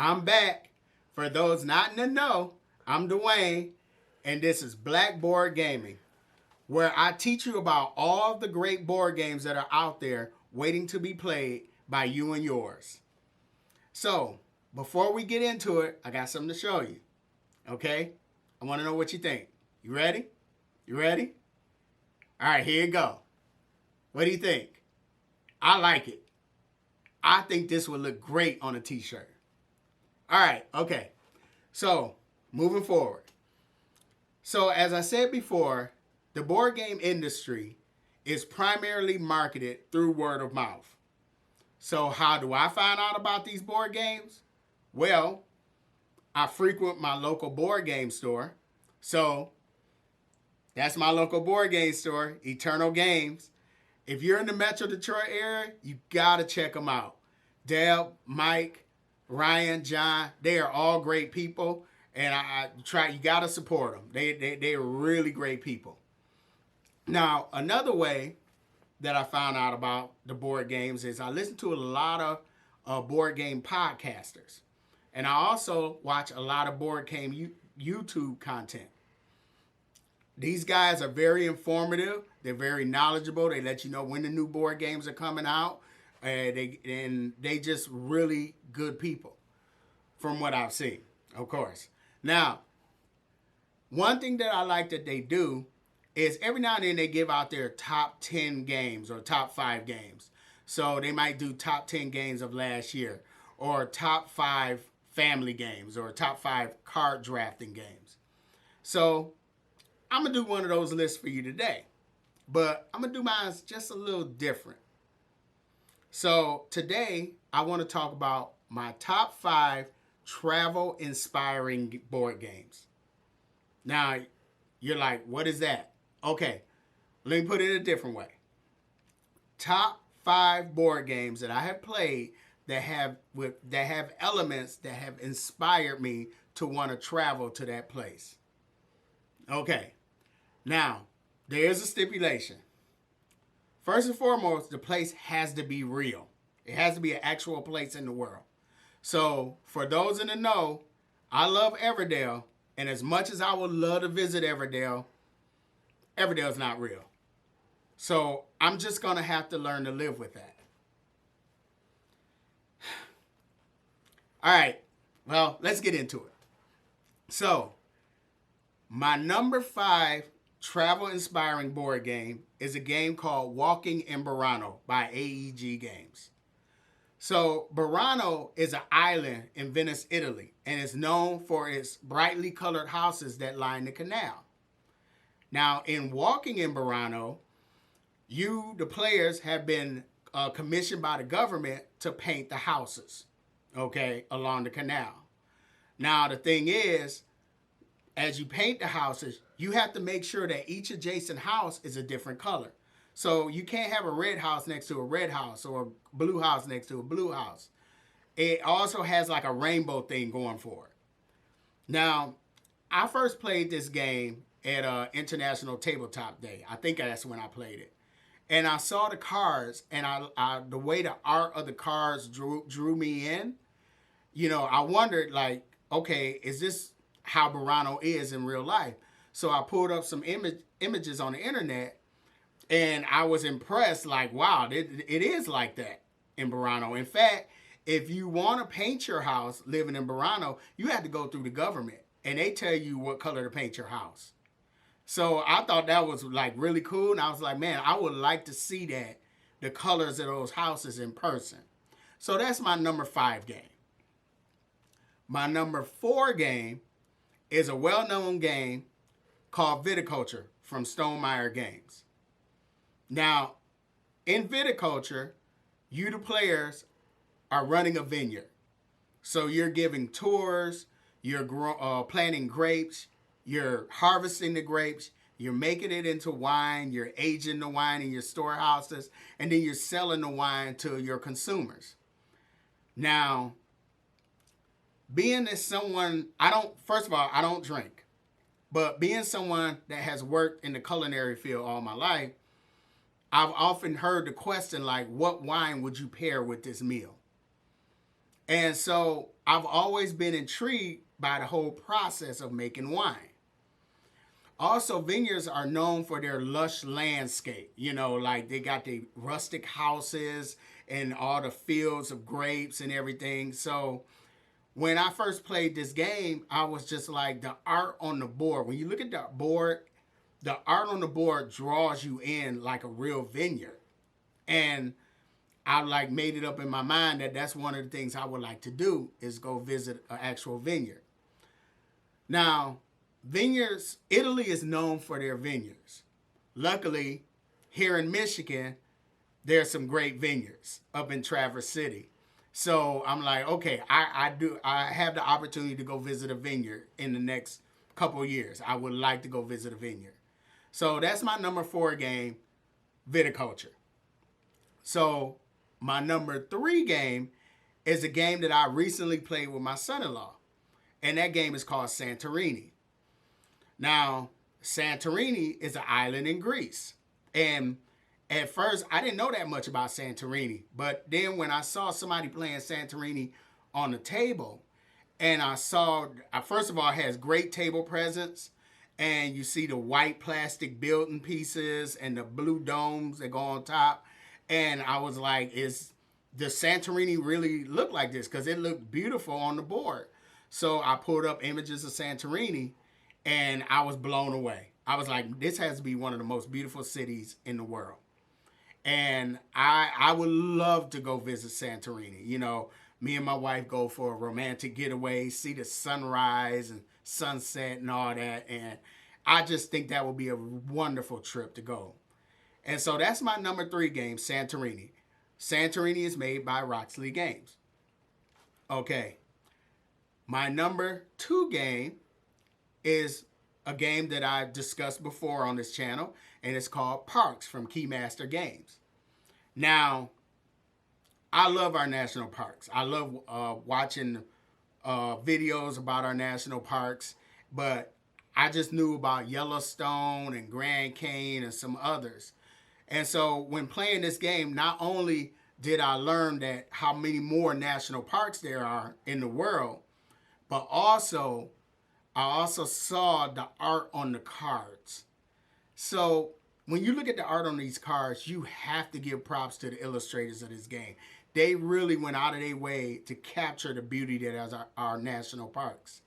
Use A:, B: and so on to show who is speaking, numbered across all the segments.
A: I'm back. For those not in the know, I'm Dwayne, and this is Blackboard Gaming, where I teach you about all the great board games that are out there waiting to be played by you and yours. So, before we get into it, I got something to show you. Okay? I want to know what you think. You ready? You ready? All right, here you go. What do you think? I like it. I think this would look great on a t-shirt. All right, okay. So, moving forward. So, as I said before, the board game industry is primarily marketed through word of mouth. So, how do I find out about these board games? Well, I frequent my local board game store. So, that's my local board game store, Eternal Games. If you're in the Metro Detroit area, you gotta check them out. Deb, Mike, Ryan, John, they are all great people, and you gotta support them. They're really great people. Now, another way that I found out about the board games is I listen to a lot of board game podcasters, and I also watch a lot of board game YouTube content. These guys are very informative. They're very knowledgeable. They let you know when the new board games are coming out. They just really good people from what I've seen, of course. Now, one thing that I like that they do is every now and then they give out their top 10 games or top 5 games. So they might do top 10 games of last year or top 5 family games or top 5 card drafting games. So I'm going to do one of those lists for you today, but I'm going to do mine just a little different. So today I want to talk about my top 5 travel inspiring board games. Now you're like, what is that? Okay, let me put it a different way. Top 5 board games that I have played that have elements that have inspired me to want to travel to that place. Okay. Now, there's a stipulation. First and foremost, the place has to be real. It has to be an actual place in the world. So, for those in the know, I love Everdell, and as much as I would love to visit Everdell, Everdell's not real. So, I'm just going to have to learn to live with that. All right. Well, let's get into it. So, my number 5 travel-inspiring board game is a game called Walking in Burano by AEG Games. So Burano is an island in Venice, Italy, and is known for its brightly colored houses that line the canal. Now, in Walking in Burano, the players, have been commissioned by the government to paint the houses, okay, along the canal. Now, the thing is, as you paint the houses, you have to make sure that each adjacent house is a different color. So you can't have a red house next to a red house or a blue house next to a blue house. It also has like a rainbow thing going for it. Now, I first played this game at International Tabletop Day. I think that's when I played it. And I saw the cards, and the way the art of the cards drew me in. You know, I wondered, like, okay, is this how Burano is in real life? So I pulled up some images on the internet, and I was impressed, like, wow, it is like that in Burano. In fact, if you want to paint your house living in Burano, you have to go through the government, and they tell you what color to paint your house. So I thought that was like really cool, and I was like, man, I would like to see that, the colors of those houses in person. So that's my number 5 game. My number 4 game is a well-known game called Viticulture from Stonemaier Games. Now, in Viticulture, you, the players, are running a vineyard. So you're giving tours, you're planting grapes, you're harvesting the grapes, you're making it into wine, you're aging the wine in your storehouses, and then you're selling the wine to your consumers. Now, being as someone, I don't drink. But being someone that has worked in the culinary field all my life, I've often heard the question, like, what wine would you pair with this meal? And so I've always been intrigued by the whole process of making wine. Also, vineyards are known for their lush landscape. You know, like they got the rustic houses and all the fields of grapes and everything. So when I first played this game, I was just like, the art on the board. When you look at the board, the art on the board draws you in like a real vineyard. And I like made it up in my mind that that's one of the things I would like to do is go visit an actual vineyard. Now, vineyards, Italy is known for their vineyards. Luckily, here in Michigan, there's some great vineyards up in Traverse City. So I'm like, okay, I have the opportunity to go visit a vineyard in the next couple of years. I would like to go visit a vineyard. So that's my number 4 game, Viticulture. So my number 3 game is a game that I recently played with my son-in-law. And that game is called Santorini. Now, Santorini is an island in Greece. And at first, I didn't know that much about Santorini. But then when I saw somebody playing Santorini on the table, and I saw, first of all, it has great table presence. And you see the white plastic building pieces and the blue domes that go on top. And I was like, does Santorini really look like this? Because it looked beautiful on the board. So I pulled up images of Santorini, and I was blown away. I was like, this has to be one of the most beautiful cities in the world. And I would love to go visit Santorini. You know, me and my wife go for a romantic getaway, see the sunrise and sunset and all that. And I just think that would be a wonderful trip to go. And so that's my number 3 game, Santorini. Santorini is made by Roxley Games. Okay. My number 2 game is a game that I discussed before on this channel, and it's called Parks from Keymaster Games. Now, I love our national parks. I love watching videos about our national parks, but I just knew about Yellowstone and Grand Canyon and some others. And so when playing this game, not only did I learn that how many more national parks there are in the world, but also I also saw the art on the cards. So when you look at the art on these cards, you have to give props to the illustrators of this game. They really went out of their way to capture the beauty that is our national parks.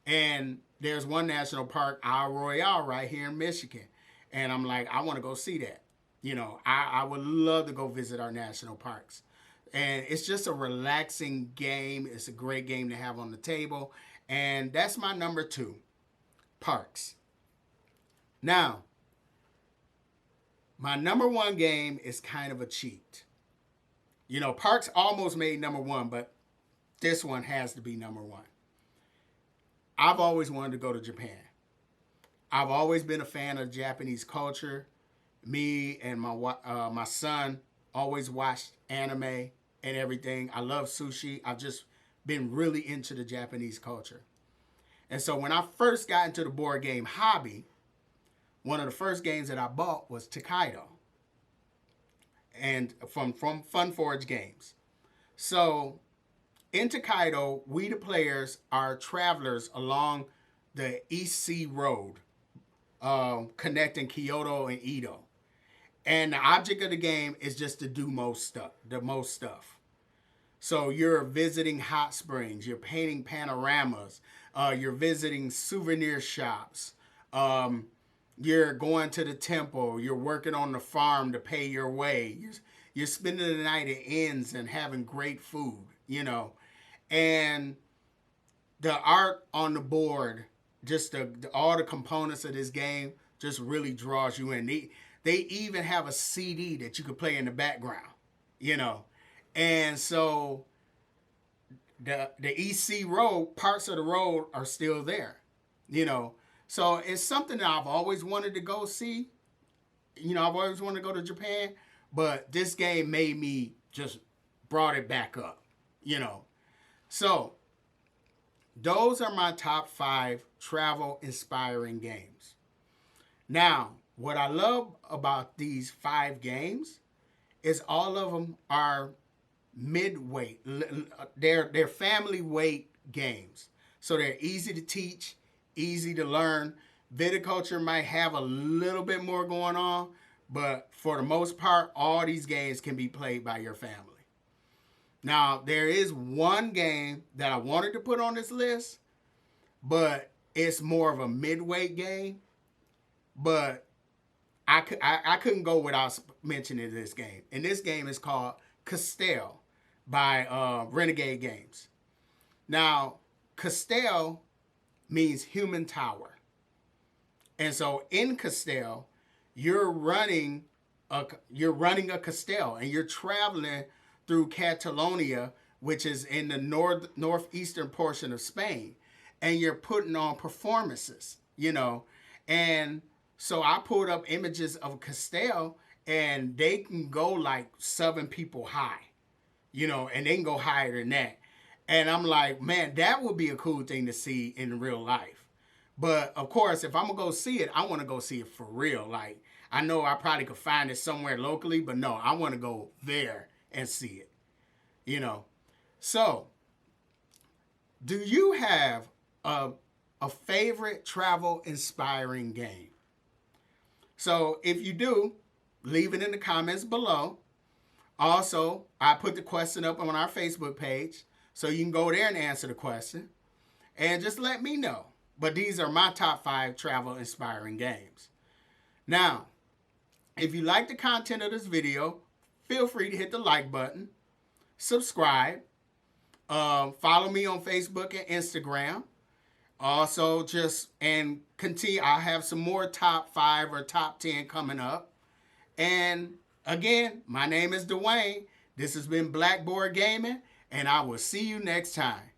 A: And there's one national park, Isle Royale, right here in Michigan. And I'm like, I want to go see that. You know, I would love to go visit our national parks. And it's just a relaxing game. It's a great game to have on the table. And that's my number 2, Parks. Now, my number 1 game is kind of a cheat. You know, Parks almost made number 1, but this one has to be number 1. I've always wanted to go to Japan. I've always been a fan of Japanese culture. Me and my son always watched anime and everything. I love sushi. I've just been really into the Japanese culture. And so when I first got into the board game hobby, one of the first games that I bought was Takaida, and from Funforge Games. So in Takaida, we the players are travelers along the East Sea Road, connecting Kyoto and Edo. And the object of the game is just to do the most stuff. So you're visiting hot springs, you're painting panoramas, you're visiting souvenir shops, you're going to the temple, you're working on the farm to pay your way, you're spending the night at inns and having great food, you know. And the art on the board, just all the components of this game just really draws you in. They even have a CD that you could play in the background, you know. And so the EC road, parts of the road are still there, you know. So it's something that I've always wanted to go see. You know, I've always wanted to go to Japan, but this game made me just brought it back up, you know. So those are my top 5 travel inspiring games. Now, what I love about these 5 games is all of them are mid-weight. They're family weight games. So they're easy to teach, easy to learn. Viticulture might have a little bit more going on, but for the most part, all these games can be played by your family. Now, there is one game that I wanted to put on this list, but it's more of a midweight game. But I couldn't go without mentioning this game. And this game is called Castell by Renegade Games. Now, Castell means human tower. And so in Castell, you're running a Castell, and you're traveling through Catalonia, which is in the northeastern portion of Spain, and you're putting on performances, and so I pulled up images of Castell, and they can go like 7 people high, and they can go higher than that. And I'm like, man, that would be a cool thing to see in real life. But of course, if I'm gonna go see it, I want to go see it for real. Like, I know I probably could find it somewhere locally, but no, I want to go there and see it. So, do you have a favorite travel inspiring game? So if you do, leave it in the comments below. Also, I put the question up on our Facebook page, so you can go there and answer the question. And just let me know. But these are my top 5 travel inspiring games. Now, if you like the content of this video, feel free to hit the like button, subscribe, follow me on Facebook and Instagram. Also, and continue. I'll have some more top 5 or top 10 coming up. And again, my name is Dwayne. This has been Blackboard Gaming, and I will see you next time.